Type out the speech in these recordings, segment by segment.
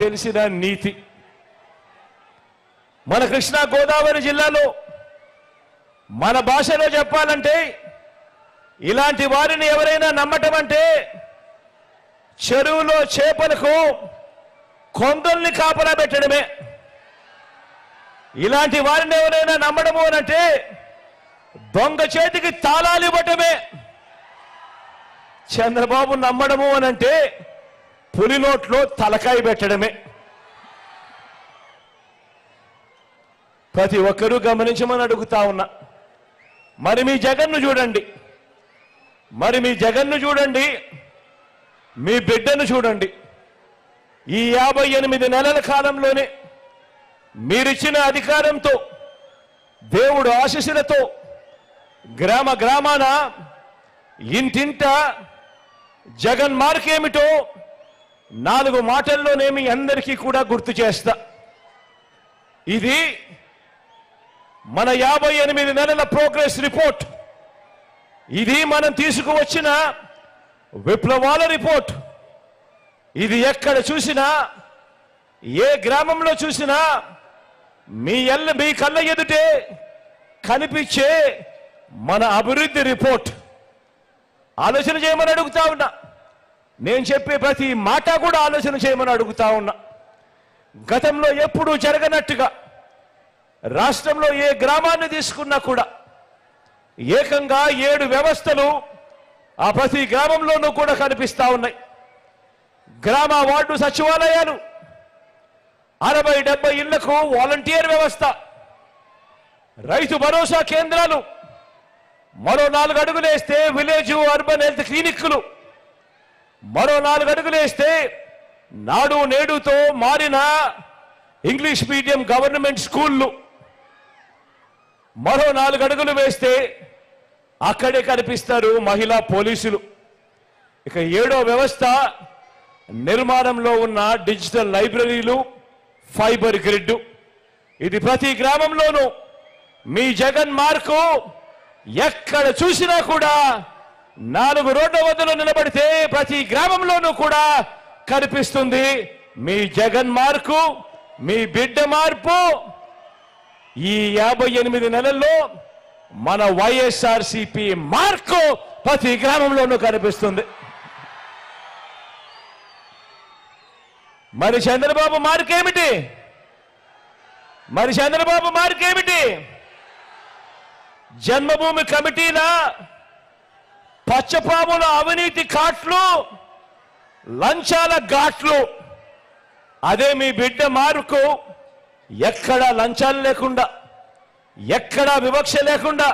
తెలిసిన నీతి. మన కృష్ణా గోదావరి జిల్లాలో మన భాషలో చెప్పాలంటే ఇలాంటి వారిని ఎవరైనా నమ్మటం అంటే చెరువులో చేపలకు కొంగల్ని కాపలా పెట్టడమే. ఇలాంటి వారిని ఎవరైనా నమ్మడము అనంటే దొంగ చేతికి తాళాలు ఇవ్వటమే. చంద్రబాబు నమ్మడము అనంటే పులి నోట్లో తలకాయ పెట్టడమే. ప్రతి ఒక్కరూ గమనించమని అడుగుతా ఉన్నా. మరి మీ జగన్ను చూడండి, మీ బిడ్డను చూడండి. ఈ 58 నెలల కాలంలోనే మీరిచ్చిన అధికారంతో, దేవుడు ఆశీస్సులతో గ్రామ గ్రామాన ఇంటింట జగన్ మార్కేమిటో 4 మాటల్లోనే మీ అందరికీ కూడా గుర్తు చేస్తా. ఇది మన 58 నెలల ప్రోగ్రెస్ రిపోర్ట్. ఇది మనం తీసుకువచ్చిన విప్లవాల రిపోర్ట్. ఇది ఎక్కడ చూసినా, ఏ గ్రామంలో చూసినా మీ కళ్ళ ఎదుటే కనిపించే మన అభివృద్ధి రిపోర్ట్. ఆలోచన చేయమని అడుగుతా ఉన్నా. నేను చెప్పే ప్రతి మాట కూడా ఆలోచన చేయమని అడుగుతా ఉన్నా. గతంలో ఎప్పుడూ జరగనట్టుగా రాష్ట్రంలో ఏ గ్రామాన్ని తీసుకున్నా కూడా ఏకంగా 7 వ్యవస్థలు ఆ ప్రతి గ్రామంలోనూ కూడా కనిపిస్తా ఉన్నాయి. గ్రామ వార్డు సచివాలయాలు, 60-70 ఇళ్లకు వాలంటీర్ వ్యవస్థ, రైతు భరోసా కేంద్రాలు, మరో 4 అడుగులేస్తే విలేజ్ అర్బన్ హెల్త్ క్లినిక్లు, మరో 4 అడుగులేస్తే నాడు నేడుతో మారిన ఇంగ్లీష్ మీడియం గవర్నమెంట్ స్కూళ్ళు, మరో 4 అడుగులు వేస్తే అక్కడే కనిపిస్తారు మహిళా పోలీసులు. ఇక 7వ వ్యవస్థ నిర్మాణంలో ఉన్న డిజిటల్ లైబ్రరీలు, ఫైబర్ గ్రిడ్. ఇది ప్రతి గ్రామంలోనూ మీ జగన్ మార్కు ఎక్కడ చూసినా కూడా 4 రోడ్ల వద్దలో నిలబడితే ప్రతి గ్రామంలోనూ కూడా కనిపిస్తుంది మీ జగన్ మార్కు, మీ బిడ్డ మార్పు. ఈ 58 నెలల్లో మన వైఎస్ఆర్సీపీ మార్కు ప్రతి గ్రామంలోనూ కనిపిస్తుంది. మరి చంద్రబాబు మార్కేమిటి? జన్మభూమి కమిటీల పచ్చపాముల అవినీతి కాట్లు, లంచాల ఘాట్లు. అదే మీ బిడ్డ మార్కు. ఎక్కడా లంచాలు లేకుండా, ఎక్కడా వివక్ష లేకుండా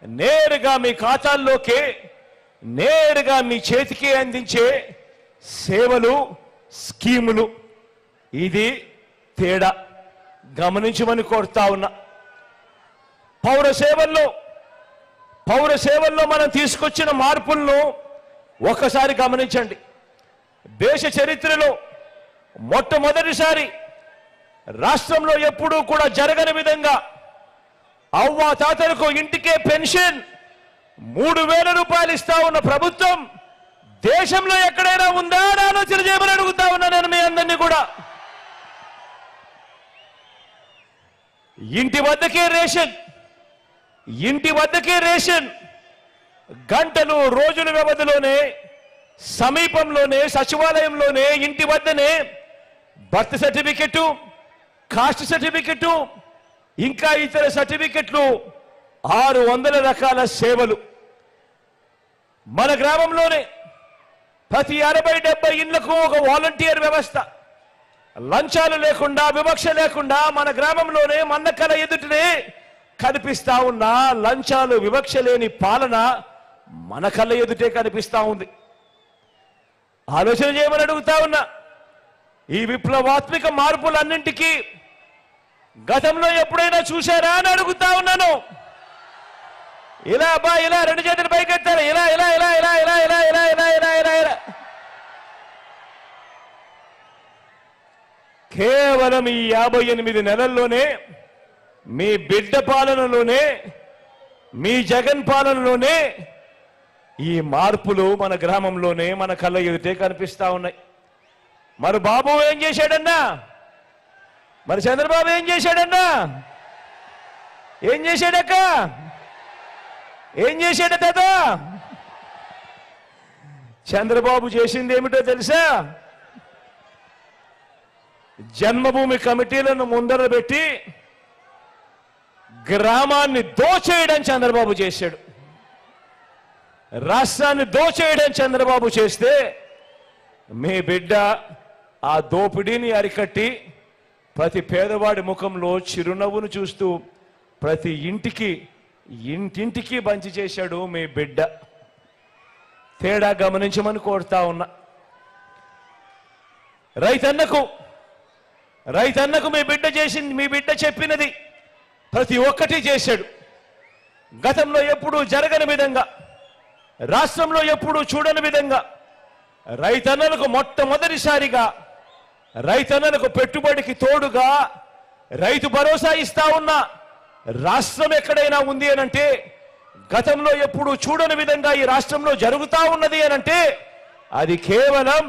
నేరుగా మీ ఖాతాల్లోకి, నేరుగా మీ చేతికి అందించే సేవలు, స్కీములు. ఇది తేడా గమనించమని కోరుతా ఉన్నా. పౌర సేవల్లో మనం తీసుకొచ్చిన మార్పులను ఒక్కసారి గమనించండి. దేశ చరిత్రలో మొట్టమొదటిసారి రాష్ట్రంలో ఎప్పుడూ కూడా జరగని విధంగా అవ్వా తాతలకు ఇంటికే పెన్షన్ 3000 రూపాయలు ఇస్తా ఉన్న ప్రభుత్వం దేశంలో ఎక్కడైనా ఉందా అని ఆలోచన చేయమని అడుగుతా ఉన్నా నేను మీ అందరినీ కూడా. ఇంటి వద్దకే రేషన్ గంటలు, రోజుల వ్యవధిలోనే, సమీపంలోనే, సచివాలయంలోనే, ఇంటి వద్దనే బర్త్ సర్టిఫికెట్, కాస్ట్ సర్టిఫికెట్, ఇంకా ఇతర సర్టిఫికెట్లు, 600 రకాల సేవలు. మన గ్రామంలోనే ప్రతి 60-70 ఇళ్లకు ఒక వాలంటీర్ వ్యవస్థ. లంచాలు లేకుండా, వివక్ష లేకుండా మన గ్రామంలోనే మన కళ ఎదుటనే కనిపిస్తా ఉన్న లంచాలు, వివక్ష లేని పాలన మన కళ్ళ ఎదుటే కనిపిస్తా ఉంది. ఆలోచన చేయమని అడుగుతా ఉన్నా. ఈ విప్లవాత్మక మార్పులన్నింటికీ గతంలో ఎప్పుడైనా చూశారా అని అడుగుతా ఉన్నాను. ఇలా ఇలా 2 చేతులు పైకెత్తారు. ఇలా కేవలం ఈ 58 నెలల్లోనే మీ బిడ్డ పాలనలోనే, మీ జగన్ పాలనలోనే ఈ మార్పులు మన గ్రామంలోనే, మన కళ్ళ ఎదుటే కనిపిస్తా ఉన్నాయి. మరి బాబు ఏం చేశాడన్నా? మరి చంద్రబాబు ఏం చేశాడన్నా? ఏం చేశాడక్క? ఏం చేశాడు కదా? చంద్రబాబు చేసింది ఏమిటో తెలుసా? జన్మభూమి కమిటీలను ముందర పెట్టి గ్రామాన్ని దోచేయడం చంద్రబాబు చేశాడు. రాష్ట్రాన్ని దోచేయడం చంద్రబాబు చేస్తే మీ బిడ్డ ఆ దోపిడీని అరికట్టి ప్రతి పేదవాడి ముఖంలో చిరునవ్వును చూస్తూ ప్రతి ఇంటింటికి బంచి చేశాడు మీ బిడ్డ. తేడా గమనించమని కోరుతా ఉన్నా. రైతన్నకు మీ బిడ్డ చెప్పినది ప్రతి ఒక్కటి చేశాడు. గతంలో ఎప్పుడూ జరగని విధంగా, రాష్ట్రంలో ఎప్పుడూ చూడని విధంగా రైతన్నలకు మొట్టమొదటిసారిగా రైతన్నలకు పెట్టుబడికి తోడుగా రైతు భరోసా ఇస్తా ఉన్న రాష్ట్రం ఎక్కడైనా ఉంది అనంటే, గతంలో ఎప్పుడూ చూడని విధంగా ఈ రాష్ట్రంలో జరుగుతా ఉన్నది అనంటే అది కేవలం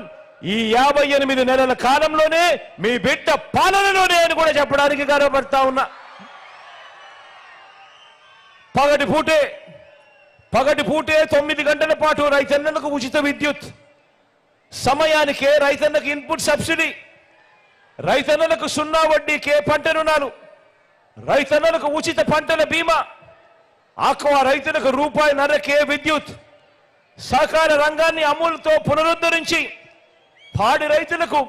ఈ 58 నెలల కాలంలోనే మీ బిడ్డ పాలనలోనే అని కూడా చెప్పడానికి గర్వపడతా ఉన్నా. పగటిపూటే 9 గంటల పాటు రైతన్నలకు ఉచిత విద్యుత్, సమయానికే రైతన్నకు ఇన్పుట్ సబ్సిడీ, రైతన్నలకు 0 వడ్డీకే పంట రుణాలు, రైతన్నలకు ఉచిత పంటల బీమా, ఆక్వా రైతులకు ₹1.5కే విద్యుత్, సహకార రంగాన్ని అమూల్తో పునరుద్ధరించి పాడి రైతులకు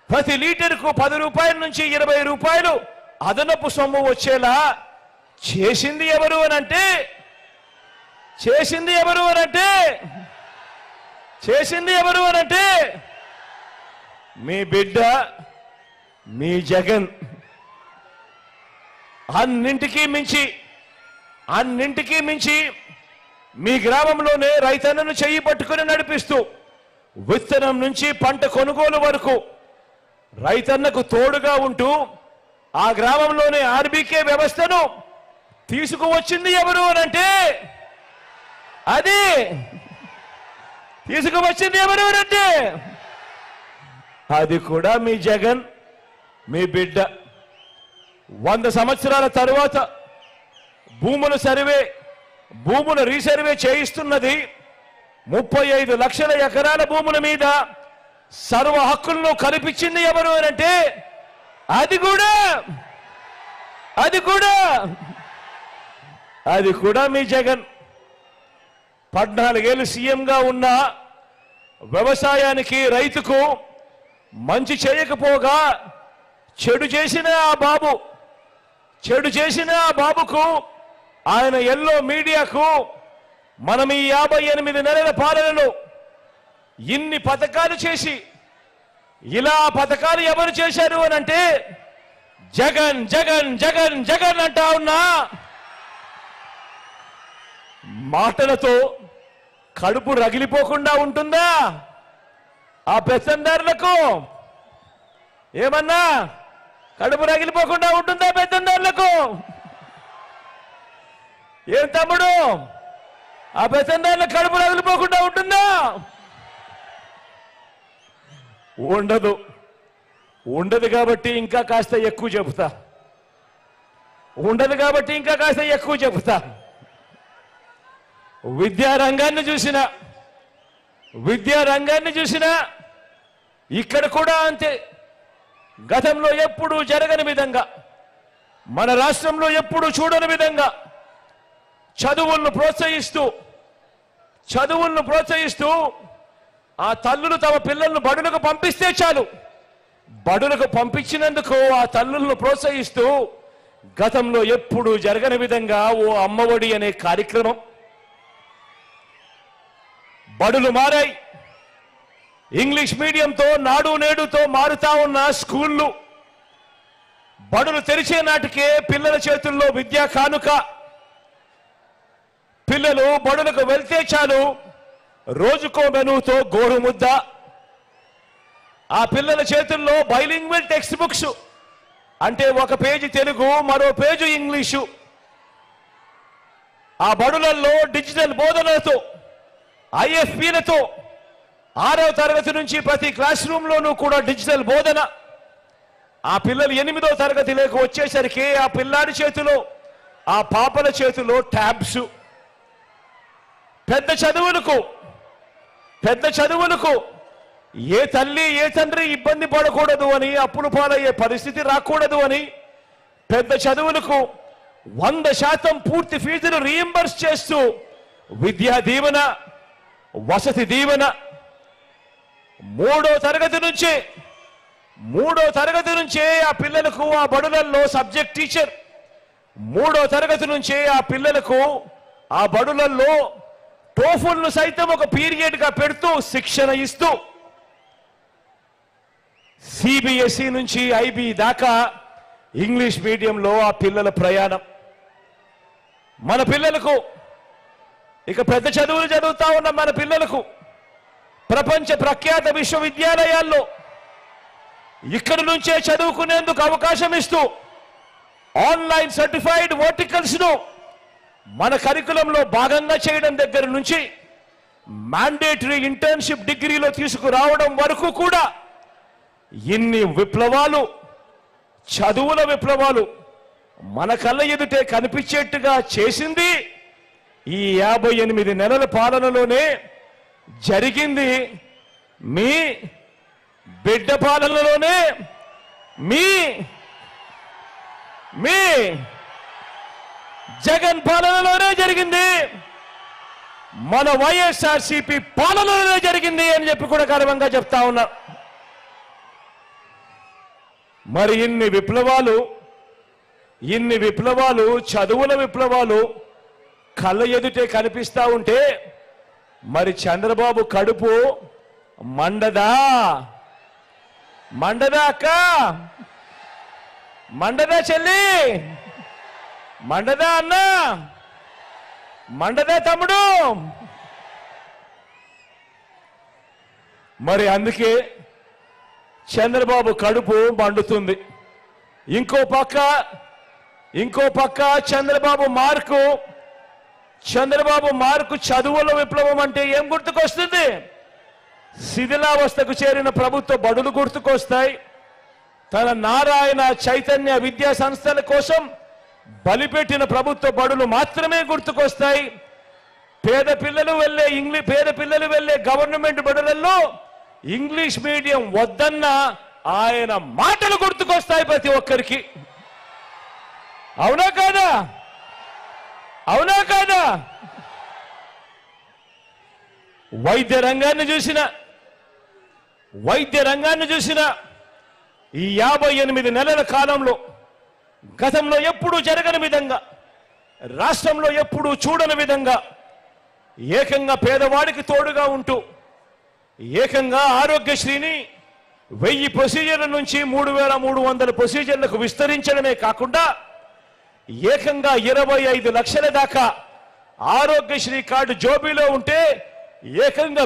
ప్రతి లీటర్కు ₹10 నుంచి ₹20 అదనపు సొమ్ము వచ్చేలా చేసింది ఎవరు అనంటే మీ బిడ్డ, మీ జగన్. అన్నింటికీ మించి మీ గ్రామంలోనే రైతన్నను చెయ్యి పట్టుకుని నడిపిస్తూ విత్తనం నుంచి పంట కొనుగోలు వరకు రైతన్నకు తోడుగా ఉంటూ ఆ గ్రామంలోనే ఆర్బీకే వ్యవస్థను తీసుకువచ్చింది ఎవరు అనంటే అది కూడా మీ జగన్, మీ బిడ్డ. 100 సంవత్సరాల తరువాత భూముల రీసర్వే చేయిస్తున్నది 35 లక్షల ఎకరాల భూముల మీద సర్వ హక్కులను కల్పించింది ఎవరు అనంటే అది కూడా మీ జగన్. 14 ఏళ్ళు సీఎంగా ఉన్న వ్యవసాయానికి, రైతుకు మంచి చేయకపోగా చెడు చేసిన ఆ బాబుకు ఆయన ఎల్లో మీడియాకు మనం ఈ 58 నెలల పాలనలో ఇన్ని పథకాలు చేసి, ఇలా పథకాలు ఎవరు చేశారు అనంటే జగన్ జగన్ జగన్ జగన్ అంటా ఉన్నా మాటలతో కడుపు రగిలిపోకుండా ఉంటుందా? ఆ పెత్తందారులకు ఏమన్నా కడుపు రగిలిపోకుండా ఉంటుందా? పెత్తందారులకు ఏం తమ్ముడు, ఆ పెత్తందారులకు కడుపు రగిలిపోకుండా ఉంటుందా? ఉండదు కాబట్టి ఇంకా కాస్త ఎక్కువ చెబుతా. విద్యారంగాన్ని చూసినా ఇక్కడ కూడా అంతే. గతంలో ఎప్పుడూ జరగని విధంగా, మన రాష్ట్రంలో ఎప్పుడూ చూడని విధంగా చదువులను ప్రోత్సహిస్తూ ఆ తల్లులు తమ పిల్లలను బడులకు పంపిస్తే చాలు, బడులకు పంపించినందుకు ఆ తల్లులను ప్రోత్సహిస్తూ గతంలో ఎప్పుడూ జరగని విధంగా ఓ అమ్మఒడి అనే కార్యక్రమం. బడులు మారాయి. ఇంగ్లీష్ మీడియంతో, నాడు నేడుతో మారుతా ఉన్న స్కూళ్ళు. బడులు తెరిచే నాటికే పిల్లల చేతుల్లో విద్యా కానుక. పిల్లలు బడులకు వెళ్తే చాలు రోజుకో మెనూతో గోరుముద్ద. ఆ పిల్లల చేతుల్లో బైలింగ్వల్ టెక్స్ట్ బుక్స్, అంటే ఒక పేజీ తెలుగు, మరో పేజీ ఇంగ్లీషు. ఆ బడులలో డిజిటల్ బోధనలతో, ఐఎఫ్పీలతో 6వ తరగతి నుంచి ప్రతి క్లాస్ రూమ్లోనూ కూడా డిజిటల్ బోధన. ఆ పిల్లలు 8వ తరగతిలోకి వచ్చేసరికి ఆ పిల్లాడి చేతిలో, ఆ పాపల చేతిలో ట్యాబ్స్. పెద్ద చదువులకు ఏ తల్లి ఏ తండ్రి ఇబ్బంది పడకూడదు అని, అప్పులు పాలయ్యే పరిస్థితి రాకూడదు అని పెద్ద చదువులకు 100% పూర్తి ఫీజును రీయింబర్స్ చేస్తూ విద్యా దీవెన, వసతి దీవెన. 3వ తరగతి నుంచే ఆ పిల్లలకు ఆ బడులలో సబ్జెక్ట్ టీచర్. 3వ తరగతి నుంచే ఆ పిల్లలకు ఆ బడులలో టోఫుల్ను సైతం ఒక పీరియడ్గా పెడుతూ శిక్షణ ఇస్తూ, సిబిఎస్ఈ నుంచి ఐబీ దాకా ఇంగ్లీష్ మీడియంలో ఆ పిల్లల ప్రయాణం. మన పిల్లలకు, ఇక పెద్ద చదువులు చదువుతా ఉన్న మన పిల్లలకు ప్రపంచ ప్రఖ్యాత విశ్వవిద్యాలయాల్లో ఇక్కడి నుంచే చదువుకునేందుకు అవకాశం ఇస్తూ ఆన్లైన్ సర్టిఫైడ్ వర్టికల్స్ ను మన కరికులంలో భాగంగా చేయడం దగ్గర నుంచి మ్యాండేటరీ ఇంటర్న్షిప్ డిగ్రీలో తీసుకురావడం వరకు కూడా ఇన్ని విప్లవాలు, చదువుల విప్లవాలు మన కళ్ళ ఎదుటే కనిపించేట్టుగా చేసింది ఈ 58 నెలల పాలనలోనే. జరిగింది మీ బిడ్డ పాలనలోనే, మీ జగన్ పాలనలోనే జరిగింది, మన వైఎస్ఆర్సీపీ పాలనలోనే జరిగింది అని చెప్పి కూడా గర్వంగా చెప్తా ఉన్నా. మరి ఇన్ని విప్లవాలు, చదువుల విప్లవాలు కళ్ళ ఎదుటే కనిపిస్తా ఉంటే మరి చంద్రబాబు కడుపు మండదా అక్క, మండదా చెల్లి, మండదా అన్న, మండదా తమ్ముడు? మరి అందుకే చంద్రబాబు కడుపు మండుతుంది. ఇంకో పక్క చంద్రబాబు మార్కు చదువుల విప్లవం అంటే ఏం గుర్తుకొస్తుంది? శిథిలావస్థకు చేరిన ప్రభుత్వ బడులు గుర్తుకొస్తాయి. తన నారాయణ చైతన్య విద్యా సంస్థల కోసం బలిపెట్టిన ప్రభుత్వ బడులు మాత్రమే గుర్తుకొస్తాయి. పేద పిల్లలు వెళ్లే గవర్నమెంట్ బడులలో ఇంగ్లీష్ మీడియం వద్దన్న ఆయన మాటలు గుర్తుకొస్తాయి ప్రతి ఒక్కరికి. అవునా కాదా? వైద్య రంగాన్ని చూసిన ఈ 58 నెలల కాలంలో గతంలో ఎప్పుడూ జరగని విధంగా, రాష్ట్రంలో ఎప్పుడూ చూడని విధంగా ఏకంగా పేదవాడికి తోడుగా ఉంటూ ఏకంగా ఆరోగ్యశ్రీని 1000 ప్రొసీజర్ల నుంచి 3300 ప్రొసీజర్లకు విస్తరించడమే కాకుండా ఏకంగా 25 లక్షల దాకా ఆరోగ్యశ్రీ కార్డు జోబీలో ఉంటే ఏకంగా